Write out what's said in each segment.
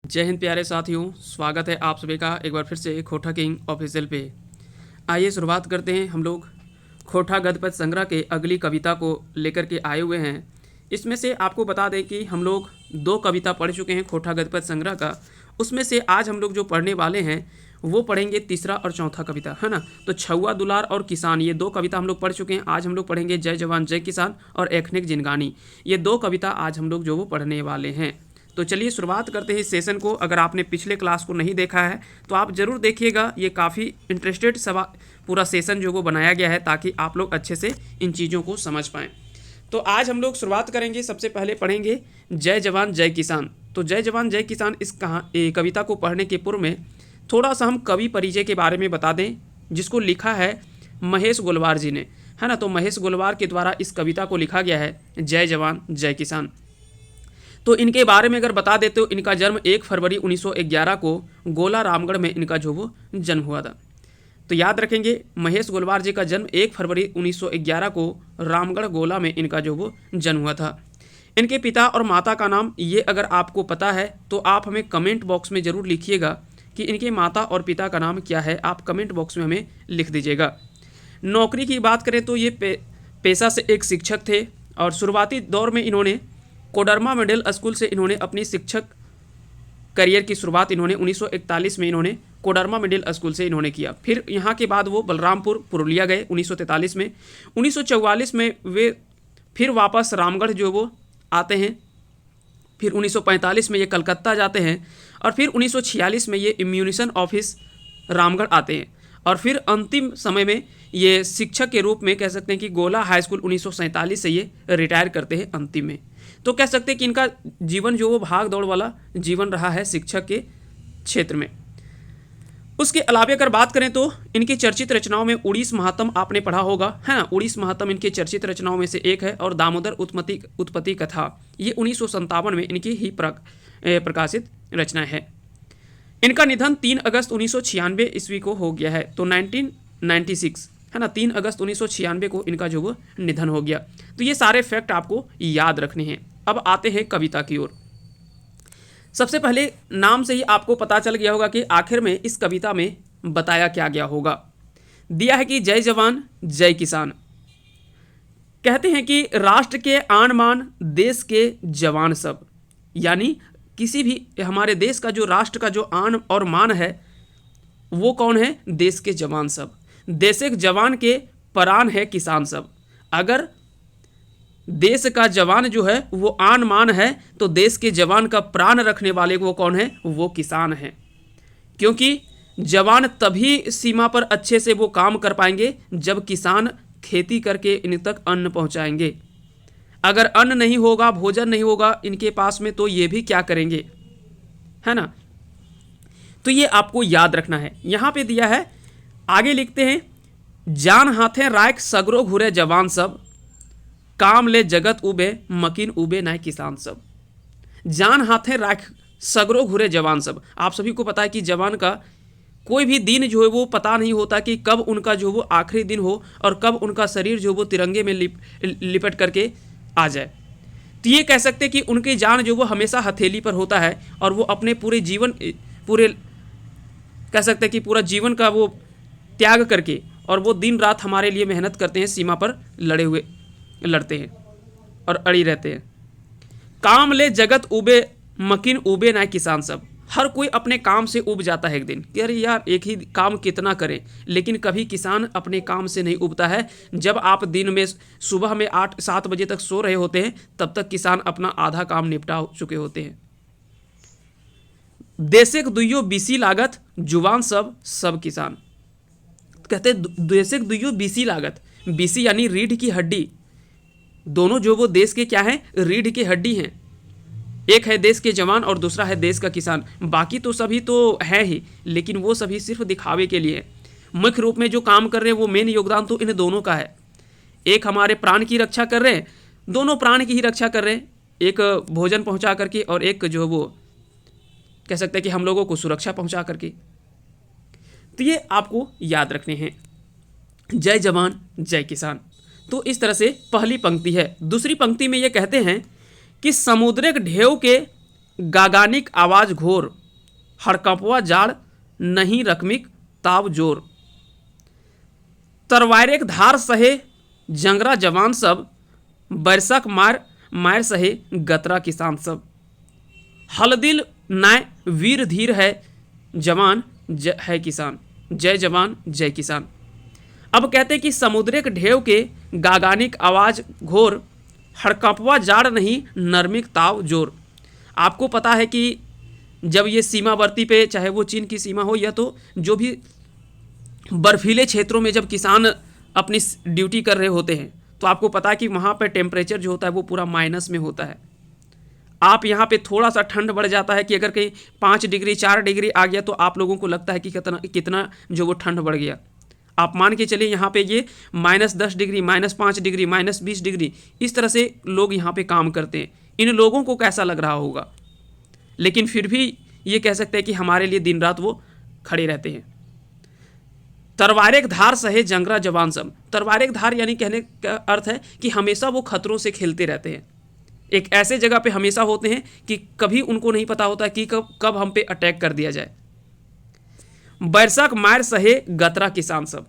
जय हिंद प्यारे साथियों, स्वागत है आप सभी का एक बार फिर से खोटा किंग ऑफिशियल पे। आइए शुरुआत करते हैं। हम लोग खोटा गद्य संग्रह के अगली कविता को लेकर के आए हुए हैं। इसमें से आपको बता दें कि हम लोग 2 कविता पढ़ चुके हैं खोटा गद्य संग्रह का। उसमें से आज हम लोग जो पढ़ने वाले हैं वो पढ़ेंगे तीसरा और चौथा कविता, है ना। तो छुआ दुलार और किसान, ये 2 कविता हम लोग पढ़ चुके हैं। आज हम लोग पढ़ेंगे जय जवान जय किसान और एखनिक जिनगानी, ये 2 कविता आज हम लोग जो वो पढ़ने वाले हैं। तो चलिए शुरुआत करते हैं इस सेशन को। अगर आपने पिछले क्लास को नहीं देखा है तो आप ज़रूर देखिएगा। ये काफ़ी इंटरेस्टेड सवाल पूरा सेशन जो वो बनाया गया है ताकि आप लोग अच्छे से इन चीज़ों को समझ पाएँ। तो आज हम लोग शुरुआत करेंगे, सबसे पहले पढ़ेंगे जय जवान जय किसान। तो जय जवान जय किसान इस कविता को पढ़ने के पूर्व में थोड़ा सा हम कवि परिचय के बारे में बता दें, जिसको लिखा है महेश गोलवार जी ने, है ना। तो महेश गोलवार के द्वारा इस कविता को लिखा गया है जय जवान जय किसान। तो इनके बारे में अगर बता देते हो, इनका जन्म 1 फरवरी 1911 को गोला रामगढ़ में इनका जो वो जन्म हुआ था। तो याद रखेंगे महेश गोलवार जी का जन्म 1 फरवरी 1911 को रामगढ़ गोला में इनका जो वो जन्म हुआ था। इनके पिता और माता का नाम ये अगर आपको पता है तो आप हमें कमेंट बॉक्स में ज़रूर लिखिएगा कि इनके माता और पिता का नाम क्या है। आप कमेंट बॉक्स में हमें लिख दीजिएगा। नौकरी की बात करें तो ये पेशा से एक शिक्षक थे और शुरुआती दौर में इन्होंने कोडरमा मिडिल स्कूल से इन्होंने अपनी शिक्षक करियर की शुरुआत इन्होंने 1941 में इन्होंने कोडरमा मिडिल स्कूल से इन्होंने किया। फिर यहाँ के बाद वो बलरामपुर पुरुलिया गए 1943 में। 1944 में वे फिर वापस रामगढ़ जो वो आते हैं। फिर 1945 में ये कलकत्ता जाते हैं और फिर 1946 में ये इम्यूनिशन ऑफिस रामगढ़ आते हैं और फिर अंतिम समय में ये शिक्षक के रूप में कह सकते हैं कि गोला हाई स्कूल 1947 से ये रिटायर करते हैं अंतिम में। तो कह सकते हैं कि इनका जीवन जो वो भाग दौड़ वाला जीवन रहा है शिक्षक के क्षेत्र में। उसके अलावा अगर बात करें तो इनकी चर्चित रचनाओं में उड़ीस महात्म आपने पढ़ा होगा, है ना। उड़ीस महात्म इनके चर्चित रचनाओं में से एक है और दामोदर उत्पत्ति कथा ये 1957 में इनकी ही प्रकाशित रचना है। इनका निधन 3 अगस्त 1996 ईस्वी को हो गया है। तो 1996, है ना, 3 अगस्त 1996 को इनका जो वो निधन हो गया। तो ये सारे फैक्ट आपको याद रखने हैं। अब आते हैं कविता की ओर। सबसे पहले नाम से ही आपको पता चल गया होगा कि आखिर में इस कविता में बताया क्या गया होगा। दिया है कि जय जवान जय किसान। कहते हैं कि राष्ट्र के आन मान देश के जवान सब, यानी किसी भी हमारे देश का जो राष्ट्र का जो आन और मान है वो कौन है? देश के जवान सब। देश के जवान के प्राण है किसान सब। अगर देश का जवान जो है वो आन मान है तो देश के जवान का प्राण रखने वाले वो कौन है? वो किसान है। क्योंकि जवान तभी सीमा पर अच्छे से वो काम कर पाएंगे जब किसान खेती करके इन तक अन्न पहुंचाएंगे। अगर अन्न नहीं होगा, भोजन नहीं होगा इनके पास में, तो ये भी क्या करेंगे, है ना। तो ये आपको याद रखना है। यहां पे दिया है, आगे लिखते हैं, जान हाथे राख सगरो घुरे जवान सब, काम ले जगत उबे मकीन उबे नाय किसान सब। जान हाथे राख सगरो घुरे जवान सब। आप सभी को पता है कि जवान का कोई भी दिन जो है वो पता नहीं होता कि कब उनका जो वो आखिरी दिन हो और कब उनका शरीर जो वो तिरंगे में लिपट करके आ जाए। तो ये कह सकते हैं कि उनकी जान जो वो हमेशा हथेली पर होता है और वो अपने पूरे कह सकते हैं कि पूरा जीवन का वो त्याग करके और वो दिन रात हमारे लिए मेहनत करते हैं, सीमा पर लड़ते हैं और अड़ी रहते हैं। काम ले जगत उबे मकीन उबे ना किसान सब। हर कोई अपने काम से उब जाता है एक दिन कि अरे यार एक ही काम कितना करें, लेकिन कभी किसान अपने काम से नहीं उबता है। जब आप दिन में सुबह में 8-7 बजे तक सो रहे होते हैं तब तक किसान अपना आधा काम निपटा चुके होते हैं। देशक दुइयो बीसी लागत जुवान सब किसान। कहते हैं देशक दुइयो बीसी लागत, बीसी यानी रीढ़ की हड्डी। दोनों जो वो देश के क्या हैं? रीढ़ की हड्डी हैं। एक है देश के जवान और दूसरा है देश का किसान। बाकी तो सभी तो है ही, लेकिन वो सभी सिर्फ दिखावे के लिए। मुख्य रूप में जो काम कर रहे हैं वो मेन योगदान तो इन दोनों का है। एक हमारे प्राण की रक्षा कर रहे हैं, दोनों प्राण की ही रक्षा कर रहे हैं, एक भोजन पहुंचा करके और एक जो वो कह सकते हैं कि हम लोगों को सुरक्षा पहुंचा करके। तो ये आपको याद रखने हैं, जय जवान जय किसान। तो इस तरह से पहली पंक्ति है। दूसरी पंक्ति में ये कहते हैं कि समुद्रिक ढेव के गागानिक आवाज घोर, हड़कंपवा जाड़ नहीं रकमिक ताव जोर। तरवारेक धार सहे जंगरा जवान सब, बरसक मार मार सहे गतरा किसान सब। हलदिल नाय वीर धीर है जवान है किसान, जय जवान जय किसान। अब कहते हैं कि समुद्रिक ढेव के गागानिक आवाज घोर, हड़कंपवा जाड़ नहीं नरमिक ताव जोर। आपको पता है कि जब ये सीमावर्ती पे, चाहे वो चीन की सीमा हो या तो जो भी बर्फीले क्षेत्रों में जब किसान अपनी ड्यूटी कर रहे होते हैं, तो आपको पता है कि वहाँ पर टेम्परेचर जो होता है वो पूरा माइनस में होता है। आप यहाँ पे थोड़ा सा ठंड बढ़ जाता है कि अगर कहीं 5 डिग्री 4 डिग्री आ गया तो आप लोगों को लगता है कि कितना जो वो ठंड बढ़ गया। आप मान के चलिए यहाँ पे ये -10 डिग्री, -5 डिग्री, -20 डिग्री, इस तरह से लोग यहाँ पे काम करते हैं। इन लोगों को कैसा लग रहा होगा, लेकिन फिर भी ये कह सकते हैं कि हमारे लिए दिन रात वो खड़े रहते हैं। तरवारेक धार सहे जंगरा जवान सब। तरवारेक धार यानी कहने का अर्थ है कि हमेशा वो खतरों से खेलते रहते हैं। एक ऐसे जगह पे हमेशा होते हैं कि कभी उनको नहीं पता होता कि कब हम पे अटैक कर दिया जाए। बरसात मार सहे गतरा किसान सब।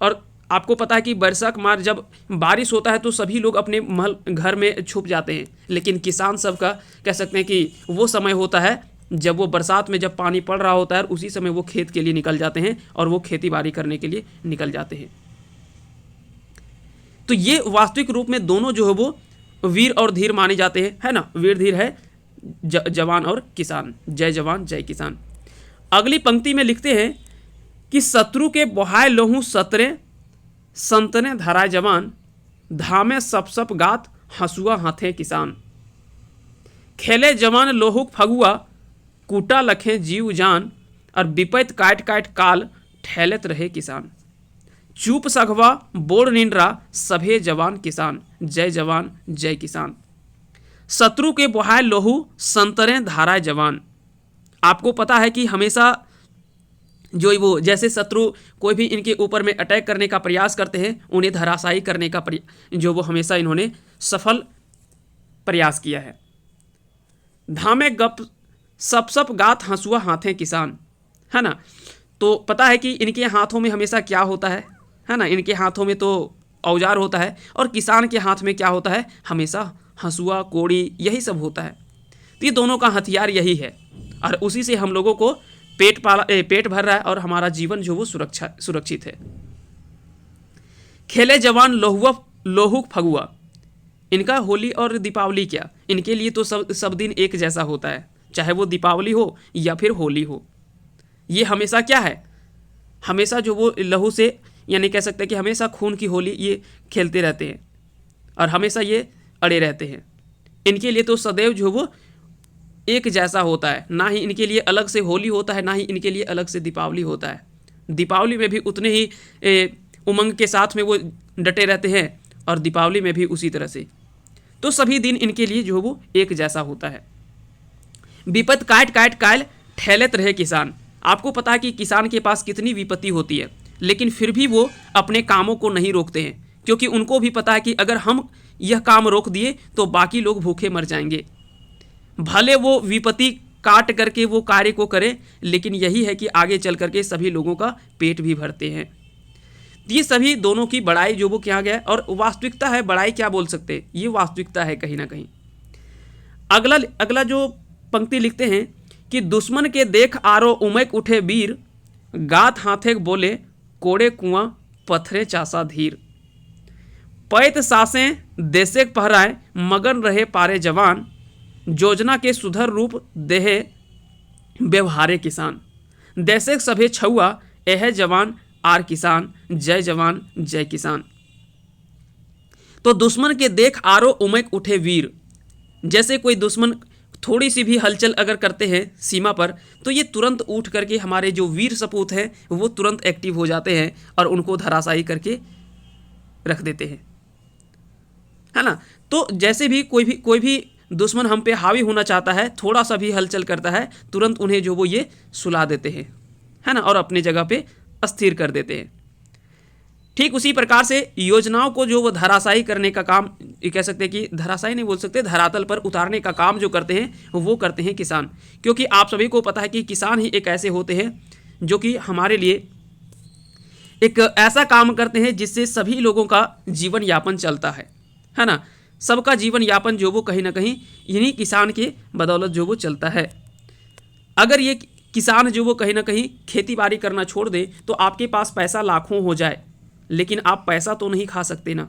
और आपको पता है कि बरसात मार जब बारिश होता है तो सभी लोग अपने महल घर में छुप जाते हैं, लेकिन किसान सब का कह सकते हैं कि वो समय होता है जब वो बरसात में जब पानी पड़ रहा होता है, उसी समय वो खेत के लिए निकल जाते हैं और वो खेती बाड़ी करने के लिए निकल जाते हैं। तो ये वास्तविक रूप में दोनों जो है वो वीर और धीर माने जाते हैं, है ना। वीर धीर है जवान और किसान, जय जवान जय किसान। अगली पंक्ति में लिखते हैं कि शत्रु के बहाय लोहू सतरे संतने धराय जवान, धामे सप सप गात हंसुआ हाथे किसान। खेले जवान लोहुक फगुआ, कूटा लखे जीव जान, और विपैत काट काट काल ठहलत रहे किसान। चूप सघवा बोड़ निंद्रा सभे जवान किसान, जय जवान जय किसान। शत्रु के बहाय लोहू संतरे धाराय जवान। आपको पता है कि हमेशा जो वो जैसे शत्रु कोई भी इनके ऊपर में अटैक करने का प्रयास करते हैं, उन्हें धराशायी करने का जो वो हमेशा इन्होंने सफल प्रयास किया है। धामे गप सप सप गात हंसुआ हाथे किसान, है ना। तो पता है कि इनके हाथों में हमेशा क्या होता है ना, इनके हाथों में तो औजार होता है, और किसान के हाथ में क्या होता है, हमेशा हंसुआ कोड़ी यही सब होता है। तो ये दोनों का हथियार यही है, और उसी से हम लोगों को पेट भर रहा है और हमारा जीवन जो वो सुरक्षित है। खेले जवान लोहुक फगुआ। इनका होली और दीपावली क्या, इनके लिए तो सब दिन एक जैसा होता है, चाहे वो दीपावली हो या फिर होली हो। ये हमेशा क्या है, हमेशा जो वो लहू से, यानी कह सकते हैं कि हमेशा खून की होली ये खेलते रहते हैं और हमेशा ये अड़े रहते हैं। इनके लिए तो सदैव जो वो एक जैसा होता है, ना ही इनके लिए अलग से होली होता है, ना ही इनके लिए अलग से दीपावली होता है। दीपावली में भी उतने ही उमंग के साथ में वो डटे रहते हैं और दीपावली में भी उसी तरह से। तो सभी दिन इनके लिए जो वो एक जैसा होता है। विपत काट काट काल ठहलत रहे किसान। आपको पता है कि किसान के पास कितनी विपत्ति होती है, लेकिन फिर भी वो अपने कामों को नहीं रोकते हैं, क्योंकि उनको भी पता है कि अगर हम यह काम रोक दिए तो बाकी लोग भूखे मर जाएंगे। भले वो विपत्ति काट करके वो कार्य को करें, लेकिन यही है कि आगे चल करके सभी लोगों का पेट भी भरते हैं। ये सभी दोनों की बड़ाई जो वो क्या गया, और वास्तविकता है, बड़ाई क्या बोल सकते हैं, ये वास्तविकता है कहीं ना कहीं। अगला जो पंक्ति लिखते हैं कि दुश्मन के देख आरो उमैक उठे वीर, गात हाथे बोले कोड़े कुआं पत्थरे चासा धीर। पैत सासें देशे पहराए मगन रहे पारे जवान, योजना के सुधर रूप देहे व्यवहारे किसान। देशे सभे छुआ एह जवान आर किसान, जय जवान जय किसान। तो दुश्मन के देख आरो उमैक उठे वीर। जैसे कोई दुश्मन थोड़ी सी भी हलचल अगर करते हैं सीमा पर, तो ये तुरंत उठ करके हमारे जो वीर सपूत हैं वो तुरंत एक्टिव हो जाते हैं और उनको धराशायी करके रख देते हैं, है ना। तो जैसे भी कोई भी दुश्मन हम पे हावी होना चाहता है, थोड़ा सा भी हलचल करता है, तुरंत उन्हें जो वो ये सुला देते हैं, है ना, और अपने जगह पे अस्थिर कर देते हैं। ठीक उसी प्रकार से योजनाओं को जो वो धराशायी करने का काम, ये कह सकते हैं कि धराशायी नहीं बोल सकते, धरातल पर उतारने का काम जो करते हैं वो करते हैं किसान। क्योंकि आप सभी को पता है कि किसान ही एक ऐसे होते हैं जो कि हमारे लिए एक ऐसा काम करते हैं जिससे सभी लोगों का जीवन यापन चलता है ना। सबका जीवन यापन जो वो कहीं ना कहीं इन्हीं किसान के बदौलत जो वो चलता है। अगर ये किसान जो वो कहीं ना कहीं खेती बाड़ी करना छोड़ दे तो आपके पास पैसा लाखों हो जाए, लेकिन आप पैसा तो नहीं खा सकते ना।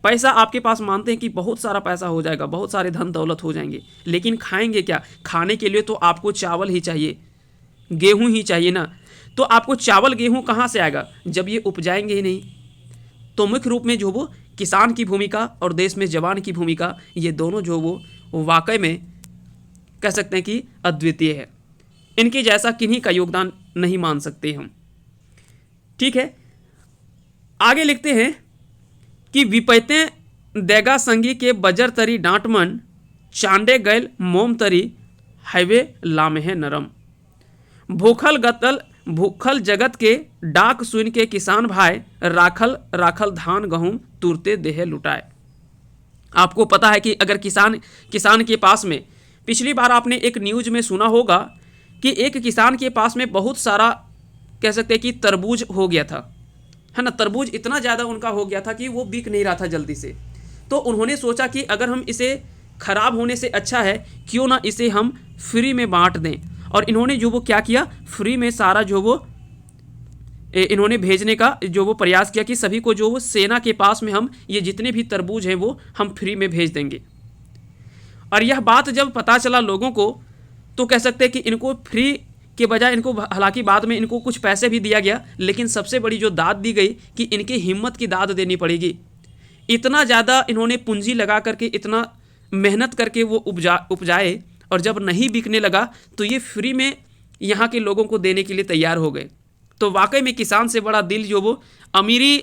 पैसा आपके पास मानते हैं कि बहुत सारा पैसा हो जाएगा, बहुत सारे धन दौलत हो जाएंगे, लेकिन खाएंगे क्या? खाने के लिए तो आपको चावल ही चाहिए, गेहूं ही चाहिए ना। तो आपको चावल गेहूं कहाँ से आएगा जब ये उपजाएंगे ही नहीं। तो मुख्य रूप में जो वो किसान की भूमिका और देश में जवान की भूमिका, ये दोनों जो वो वाकई में कह सकते हैं कि अद्वितीय है। इनके जैसा किन्हीं का योगदान नहीं मान सकते हम। ठीक है, आगे लिखते हैं कि विपैते देगा संगी के बजर तरी डांट मन, चांडे गैल मोम तरी हैवे लामहे नरम। भूखल जगत के डाक सुन के किसान भाई, राखल राखल धान गहूं तुरते देह लुटाए। आपको पता है कि अगर किसान के पास में, पिछली बार आपने एक न्यूज में सुना होगा कि एक किसान के पास में बहुत सारा कह सकते हैं कि तरबूज हो गया था, है ना। तरबूज इतना ज़्यादा उनका हो गया था कि वो बिक नहीं रहा था जल्दी से। तो उन्होंने सोचा कि अगर हम इसे खराब होने से अच्छा है क्यों ना इसे हम फ्री में बांट दें। और इन्होंने जो वो क्या किया, फ्री में सारा जो वो इन्होंने भेजने का जो वो प्रयास किया कि सभी को जो वो सेना के पास में हम ये जितने भी तरबूज हैं वो हम फ्री में भेज देंगे। और यह बात जब पता चला लोगों को तो कह सकते हैं कि इनको फ्री के बजाय इनको, हालांकि बाद में इनको कुछ पैसे भी दिया गया, लेकिन सबसे बड़ी जो दाद दी गई कि इनकी हिम्मत की दाद देनी पड़ेगी। इतना ज़्यादा इन्होंने पूंजी लगा करके, इतना मेहनत करके वो उपजाए, और जब नहीं बिकने लगा तो ये फ्री में यहाँ के लोगों को देने के लिए तैयार हो गए। तो वाकई में किसान से बड़ा दिल जो वो, अमीरी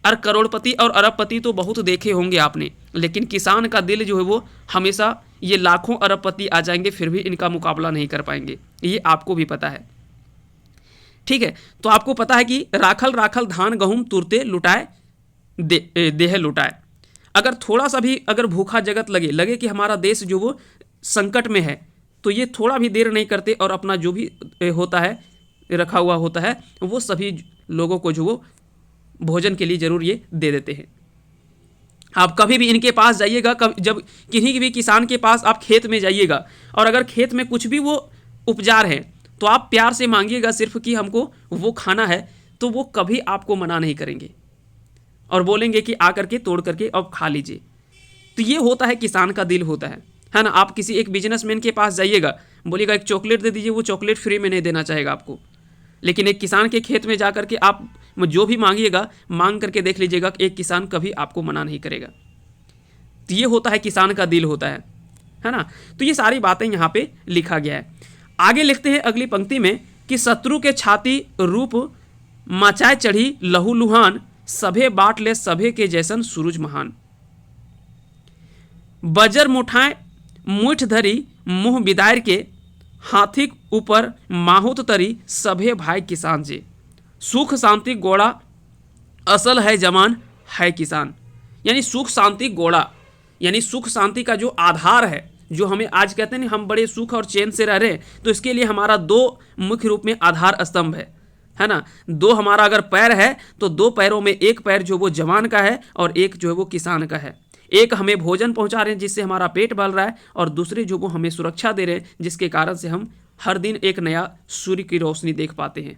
और करोड़पति और अरबपति तो बहुत देखे होंगे आपने, लेकिन किसान का दिल जो है वो हमेशा, ये लाखों अरबपति आ जाएंगे फिर भी इनका मुकाबला नहीं कर पाएंगे, ये आपको भी पता है। ठीक है, तो आपको पता है कि राखल राखल धान गहूम तुरते लुटाए देह लुटाए। अगर थोड़ा सा भी अगर भूखा जगत लगे कि हमारा देश जो वो संकट में है, तो ये थोड़ा भी देर नहीं करते और अपना जो भी होता है रखा हुआ होता है वो सभी लोगों को जो वो भोजन के लिए ज़रूर ये दे देते हैं। आप कभी भी इनके पास जाइएगा, जब किन्हीं भी किसान के पास आप खेत में जाइएगा और अगर खेत में कुछ भी वो उपजा रहे हैं तो आप प्यार से मांगिएगा सिर्फ कि हमको वो खाना है, तो वो कभी आपको मना नहीं करेंगे और बोलेंगे कि आकर के तोड़ करके अब खा लीजिए। तो ये होता है किसान का दिल होता है ना। आप किसी एक बिजनेसमैन के पास जाइएगा, बोलिएगा एक चॉकलेट दे दीजिए, वो चॉकलेट फ्री में नहीं देना चाहेगा आपको। लेकिन एक किसान के खेत में जा करके आप जो भी मांगिएगा, मांग करके देख लीजिएगा कि एक किसान कभी आपको मना नहीं करेगा। तो ये होता है किसान का दिल होता है ना। तो ये सारी बातें यहाँ पे लिखा गया है। आगे लिखते हैं अगली पंक्ति में कि शत्रु के छाती रूप मचाए चढ़ी लहू लुहान, सभे बांट ले सभे के जैसन सूरज महान। बजर मुठाए मुठ धरी मुँह बिदार के, हाथी ऊपर माहुत तरी सभे भाई किसान जे। सुख शांति गोड़ा असल है जवान है किसान। यानी सुख शांति गोड़ा, यानी सुख शांति का जो आधार है, जो हमें आज कहते हैं हम बड़े सुख और चैन से रह रहे हैं, तो इसके लिए हमारा दो मुख्य रूप में आधार स्तंभ है ना। दो हमारा अगर पैर है तो दो पैरों में एक पैर जो वो जवान का है और एक जो है वो किसान का है। एक हमें भोजन पहुंचा रहे हैं जिससे हमारा पेट भर रहा है, और दूसरे जो वो हमें सुरक्षा दे रहे हैं जिसके कारण से हम हर दिन एक नया सूर्य की रोशनी देख पाते हैं।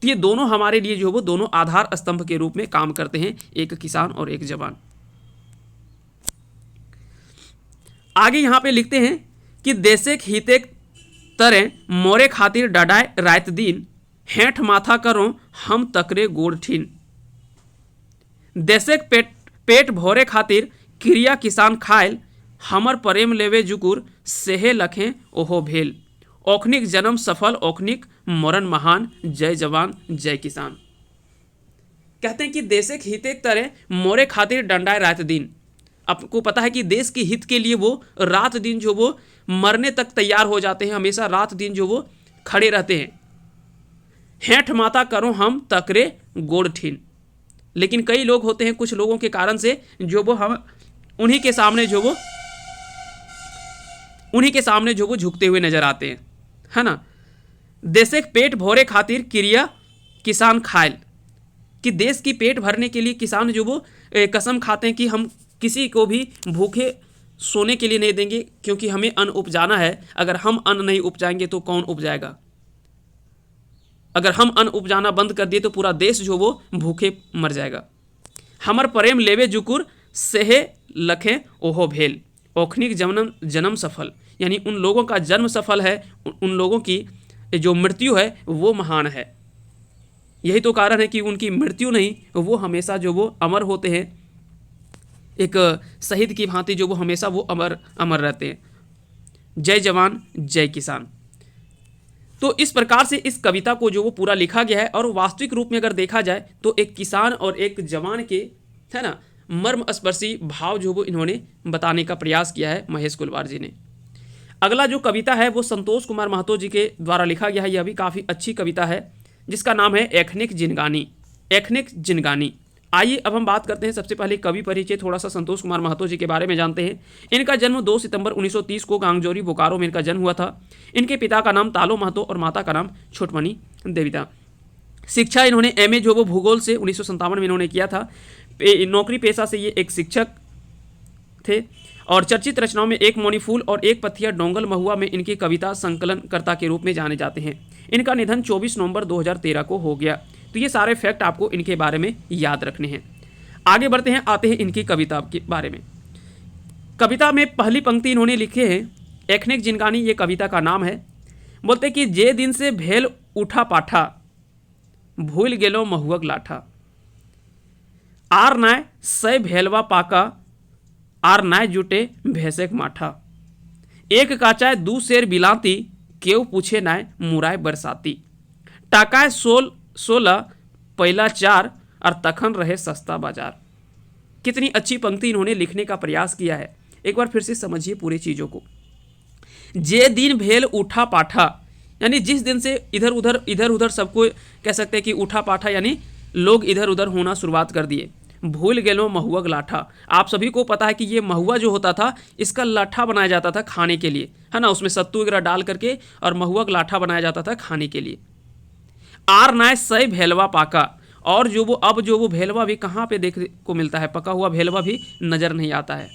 तो ये दोनों हमारे लिए जो वो दोनों आधार स्तंभ के रूप में काम करते हैं, एक किसान और एक जवान। आगे यहां पे लिखते हैं कि देशे हिते तरे मोरे खातिर डडाए रात दिन, हेठ माथा करो हम तकरे गोड़ ठीन। देशे पेट भोरे खातिर क्रिया किसान खायल, हमर प्रेम लेवे जुकुर सेहे लखें ओहो भेल। औखनिक जन्म सफल औखनिक मरण महान, जय जवान जय किसान। कहते हैं कि देशे के हित एक तरह मोरे खातिर डंडाए रात दिन। आपको पता है कि देश के हित के लिए वो रात दिन जो वो मरने तक तैयार हो जाते हैं, हमेशा रात दिन जो वो खड़े रहते हैं। हेठ माता करो हम तकरे गोड़ ठीन। लेकिन कई लोग होते हैं, कुछ लोगों के कारण से जो वो हम उन्हीं के सामने जो वो झुकते हुए नजर आते हैं, है ना। देशक पेट भोरे खातिर क्रिया किसान खायल, कि देश की पेट भरने के लिए किसान जो वो कसम खाते हैं कि हम किसी को भी भूखे सोने के लिए नहीं देंगे, क्योंकि हमें अन्न उपजाना है। अगर हम अन्न नहीं उपजाएंगे तो कौन उपजाएगा। अगर हम अन्न उपजाना बंद कर दिए तो पूरा देश जो वो भूखे मर जाएगा। हमर प्रेम लेवे जुकुर सेहे लखे ओहो भेल, ओखनिक जन्म सफल, यानी उन लोगों का जन्म सफल है, उन लोगों की जो मृत्यु है वो महान है। यही तो कारण है कि उनकी मृत्यु नहीं, वो हमेशा जो वो अमर होते हैं, एक शहीद की भांति जो वो हमेशा वो अमर रहते हैं। जय जवान जय किसान। तो इस प्रकार से इस कविता को जो वो पूरा लिखा गया है, और वास्तविक रूप में अगर देखा जाए तो एक किसान और एक जवान के, है ना, मर्मस्पर्शी भाव जो वो इन्होंने बताने का प्रयास किया है महेश कुलवार जी ने। अगला जो कविता है वो संतोष कुमार महतो जी के द्वारा लिखा गया है। यह भी काफ़ी अच्छी कविता है, जिसका नाम है एखनिक जिनगानी। एखनिक जिनगानी। आइए अब हम बात करते हैं सबसे पहले कवि परिचय, थोड़ा सा संतोष कुमार महतो जी के बारे में जानते हैं। इनका जन्म 2 सितंबर 1930 को गांगजोरी बोकारो में इनका जन्म हुआ था। इनके पिता का नाम तालो महतो और माता का नाम छोटमणि देवी था। शिक्षा इन्होंने एमए जो वो भूगोल से 1957 में इन्होंने किया था। नौकरी पेशा से ये एक शिक्षक थे, और चर्चित रचनाओं में एक मौनी फूल और एक पथिया डोंगल महुआ में इनकी कविता संकलनकर्ता के रूप में जाने जाते हैं। इनका निधन 24 नवंबर 2013 को हो गया। तो ये सारे फैक्ट आपको इनके बारे में याद रखने हैं। आगे बढ़ते हैं, आते हैं इनकी कविता के बारे में। कविता में पहली पंक्ति इन्होंने लिखे हैं, एखनिक जिनगानी ये कविता का नाम है। बोलते कि जे दिन से भेल उठा पाठा, भूल गेलो महुअक लाठा, आर नाय सय भेलवा पाका, आर नाय जुटे भैंसेक माठा, एक काचाय दू शेर बिलाती, केव पूछे नाय मुराय बरसाती, टाकाय 16 पहला 4 और तखन रहे सस्ता बाजार। कितनी अच्छी पंक्ति इन्होंने लिखने का प्रयास किया है। एक बार फिर से समझिए पूरी चीज़ों को। जे दिन भेल उठा पाठा, यानी जिस दिन से इधर उधर सबको कह सकते हैं कि उठा पाठा, यानी लोग इधर उधर होना शुरुआत कर दिए। भूल गेलो महुअक लाठा, आप सभी को पता है कि ये महुआ जो होता था इसका लाठा बनाया जाता था खाने के लिए, है ना, उसमें सत्तू वगैरह डाल करके, और महुअक लाठा बनाया जाता था खाने के लिए। आर नाय सय भेलवा पाका, और जो वो अब जो वो भेलवा भी कहाँ पे देखने को मिलता है, पका हुआ भेलवा भी नज़र नहीं आता है।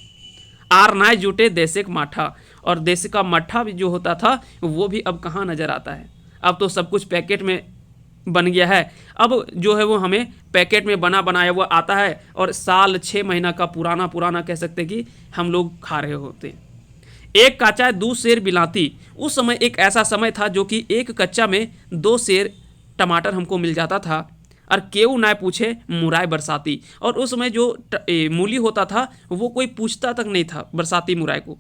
आर नाय जुटे देशक माठा, और देश का मट्ठा भी जो होता था वो भी अब कहाँ नज़र आता है। अब तो सब कुछ पैकेट में बन गया है। अब जो है वो हमें पैकेट में बना बनाया हुआ आता है, और साल 6 महीना का पुराना कह सकते हैं कि हम लोग खा रहे होते हैं। एक काचा 2 शेर बिलाती, उस समय एक ऐसा समय था जो कि एक कच्चा में 2 शेर टमाटर हमको मिल जाता था, और केव ना पूछे मुराय बरसाती, और उस समय जो मूली होता था वो कोई पूछता तक नहीं था बरसाती मुराय को।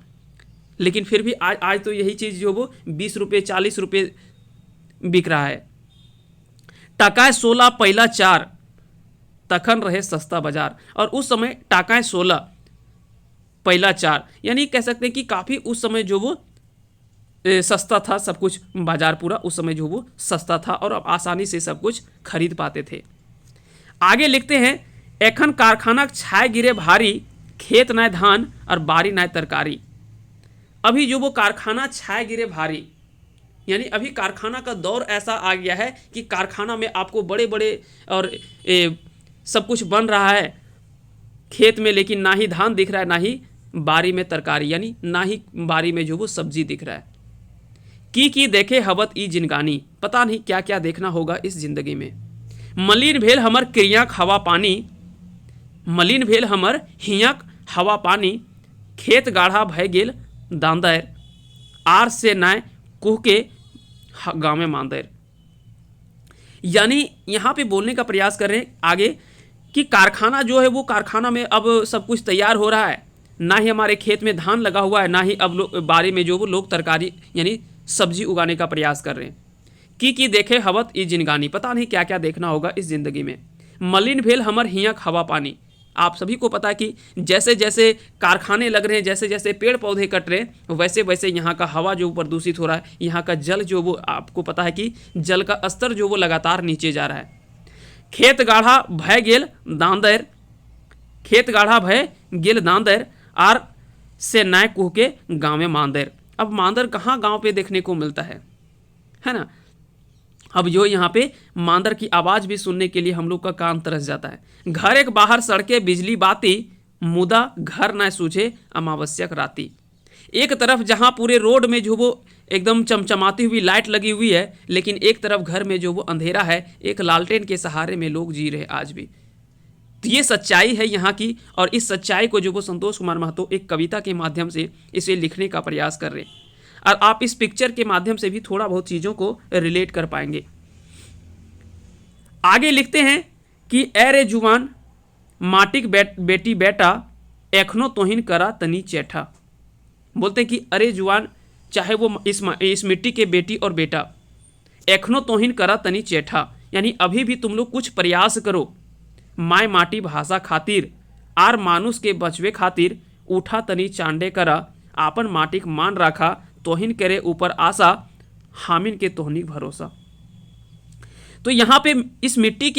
लेकिन फिर भी आज तो यही चीज़ जो वो 20 रुपये 40 रुपये बिक रहा है। टाकाय 16 पहला 4 तखन रहे सस्ता बाजार, और उस समय टाकाय 16 पहला 4, यानी कह सकते हैं कि काफ़ी उस समय जो वो सस्ता था सब कुछ, बाजार पूरा उस समय जो वो सस्ता था, और अब आसानी से सब कुछ खरीद पाते थे। आगे लिखते हैं, एखन कारखाना छाए गिरे भारी, खेत नाय धान और बारी नाय तरकारी। अभी जो वो कारखाना छाए गिरे भारी, यानी अभी कारखाना का दौर ऐसा आ गया है कि कारखाना में आपको बड़े बड़े और सब कुछ बन रहा है खेत में, लेकिन ना ही धान दिख रहा है ना ही बारी में तरकारी, यानी ना ही बारी में जो वो सब्जी दिख रहा है। की देखे हवत ई जिनगानी, पता नहीं क्या क्या देखना होगा इस जिंदगी में। मलिन भेल हमर क्रियाक हवा पानी, मलिन भेल हमर हियाक हवा पानी, खेत गाढ़ा भय गेल दांदर, आर से नाय कुह के गाँव में मांदर। यानी यहाँ पे बोलने का प्रयास कर रहे हैं आगे कि कारखाना जो है वो कारखाना में अब सब कुछ तैयार हो रहा है, ना ही हमारे खेत में धान लगा हुआ है, ना ही अब बारी में जो वो लोग तरकारी यानी सब्जी उगाने का प्रयास कर रहे हैं। की देखे हवत ई जिनगानी, पता नहीं क्या क्या देखना होगा इस ज़िंदगी में। मलिन भेल हमर हियाक हवा पानी, आप सभी को पता है कि जैसे जैसे कारखाने लग रहे हैं, जैसे जैसे पेड़ पौधे कट रहे हैं, वैसे वैसे यहाँ का हवा जो प्रदूषित हो रहा है, यहाँ का जल जो वो आपको पता है कि जल का स्तर जो वो लगातार नीचे जा रहा है। खेत गाढ़ा भय गेल दांदर, खेत गाढ़ा भय गेल दांदर, आर से नाय कुह के गाँव में मांदर। अब मांदर कहाँ गांव पे देखने को मिलता है ना। अब जो यहाँ पे मांदर की आवाज़ भी सुनने के लिए हम लोग का कान तरस जाता है। घर एक बाहर सड़के बिजली बाती, मुदा घर न सूझे अमावस्यक राती। एक तरफ जहाँ पूरे रोड में जो वो एकदम चमचमाती हुई लाइट लगी हुई है, लेकिन एक तरफ घर में जो वो अंधेरा है, एक लालटेन के सहारे में लोग जी रहे आज भी। तो ये सच्चाई है यहाँ की, और इस सच्चाई को जो वो संतोष कुमार महतो एक कविता के माध्यम से इसे लिखने का प्रयास कर रहे हैं, और आप इस पिक्चर के माध्यम से भी थोड़ा बहुत चीज़ों को रिलेट कर पाएंगे। आगे लिखते हैं कि अरे जुवान माटिक बेटी बेटा, एखनो तोहिन करा तनी चैठा। बोलते हैं कि अरे जुवान, चाहे वो इस मिट्टी के बेटी और बेटा, एखनो तोहिन करा तनी चैठा, यानी अभी भी तुम लोग कुछ प्रयास करो, माय माटी भाषा खातिर, आर मानुष के बचवे खातिर, उठा तनी चांडे करा, आपन माटिक मान रखा, तोहिन करे ऊपर आशा, हामिन के तोहनी भरोसा। तो यहाँ पे इस मिट्टी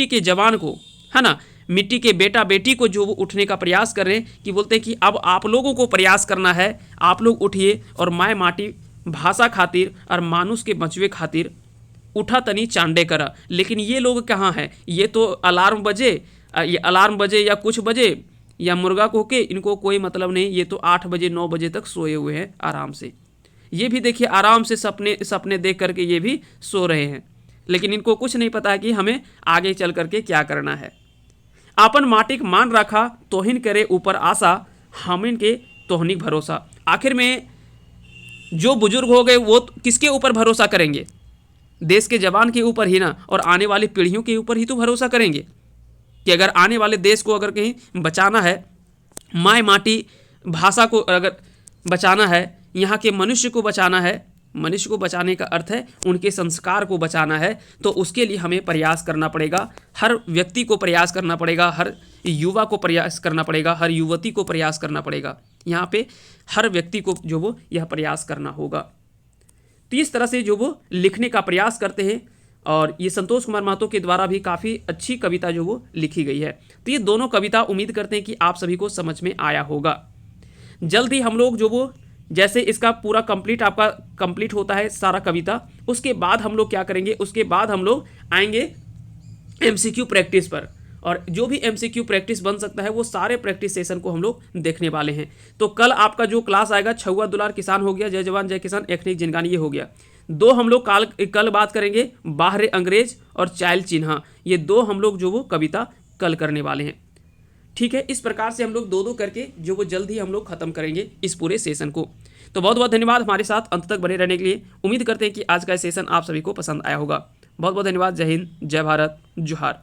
के जवान को, है ना, मिट्टी के बेटा बेटी को जो वो उठने का प्रयास कर रहे हैं, कि बोलते हैं कि अब आप लोगों को प्रयास करना है, आप लोग उठिए और माय माटी भाषा खातिर और मानुष के बचवे खातिर उठा तनी चांडे करा। लेकिन ये लोग कहाँ हैं? ये तो अलार्म बजे या कुछ बजे या मुर्गा को के, इनको कोई मतलब नहीं। ये तो 8 बजे 9 बजे तक सोए हुए हैं आराम से। ये भी देखिए आराम से सपने देख करके ये भी सो रहे हैं, लेकिन इनको कुछ नहीं पता है कि हमें आगे चल करके क्या करना है। आपन माटिक मान रखा, तोहिन करे ऊपर आशा, हामिन के तोहनी भरोसा। आखिर में जो बुजुर्ग हो गए वो किसके ऊपर भरोसा करेंगे? देश के जवान के ऊपर ही ना, और आने वाली पीढ़ियों के ऊपर ही तो भरोसा करेंगे कि अगर आने वाले देश को अगर कहीं बचाना है, माय माटी भाषा को अगर बचाना है, यहाँ के मनुष्य को बचाना है, मनुष्य को बचाने का अर्थ है उनके संस्कार को बचाना है, तो उसके लिए हमें प्रयास करना पड़ेगा। हर व्यक्ति को प्रयास करना पड़ेगा, हर युवा को प्रयास करना पड़ेगा, हर युवती को प्रयास करना पड़ेगा। यहाँ पे हर व्यक्ति को जो वो यह प्रयास करना होगा। तो इस तरह से जो वो लिखने का प्रयास करते हैं, और ये संतोष कुमार महतो के द्वारा भी काफ़ी अच्छी कविता जो वो लिखी गई है। तो ये दोनों कविता उम्मीद करते हैं कि आप सभी को समझ में आया होगा। जल्द ही हम लोग जो वो जैसे इसका पूरा आपका कंप्लीट होता है सारा कविता, उसके बाद हम लोग क्या करेंगे, उसके बाद हम लोग आएंगे एमसीक्यू प्रैक्टिस पर, और जो भी एमसीक्यू प्रैक्टिस बन सकता है वो सारे प्रैक्टिस सेशन को हम लोग देखने वाले हैं। तो कल आपका जो क्लास आएगा, छुआ दुलार किसान हो गया, जय जवान जय किसान, एखनिक जिनगानी ये हो गया। 2 हम लोग कल बात करेंगे, बाहरे अंग्रेज और चाइल चिन्हा। ये 2 हम लोग जो वो कविता कल करने वाले हैं। ठीक है, इस प्रकार से हम लोग 2-2 करके जो वो जल्द ही हम लोग खत्म करेंगे इस पूरे सेशन को। तो बहुत बहुत धन्यवाद हमारे साथ अंत तक बने रहने के लिए। उम्मीद करते हैं कि आज का सेशन आप सभी को पसंद आया होगा। बहुत बहुत धन्यवाद। जय हिंद, जय भारत, जोहार।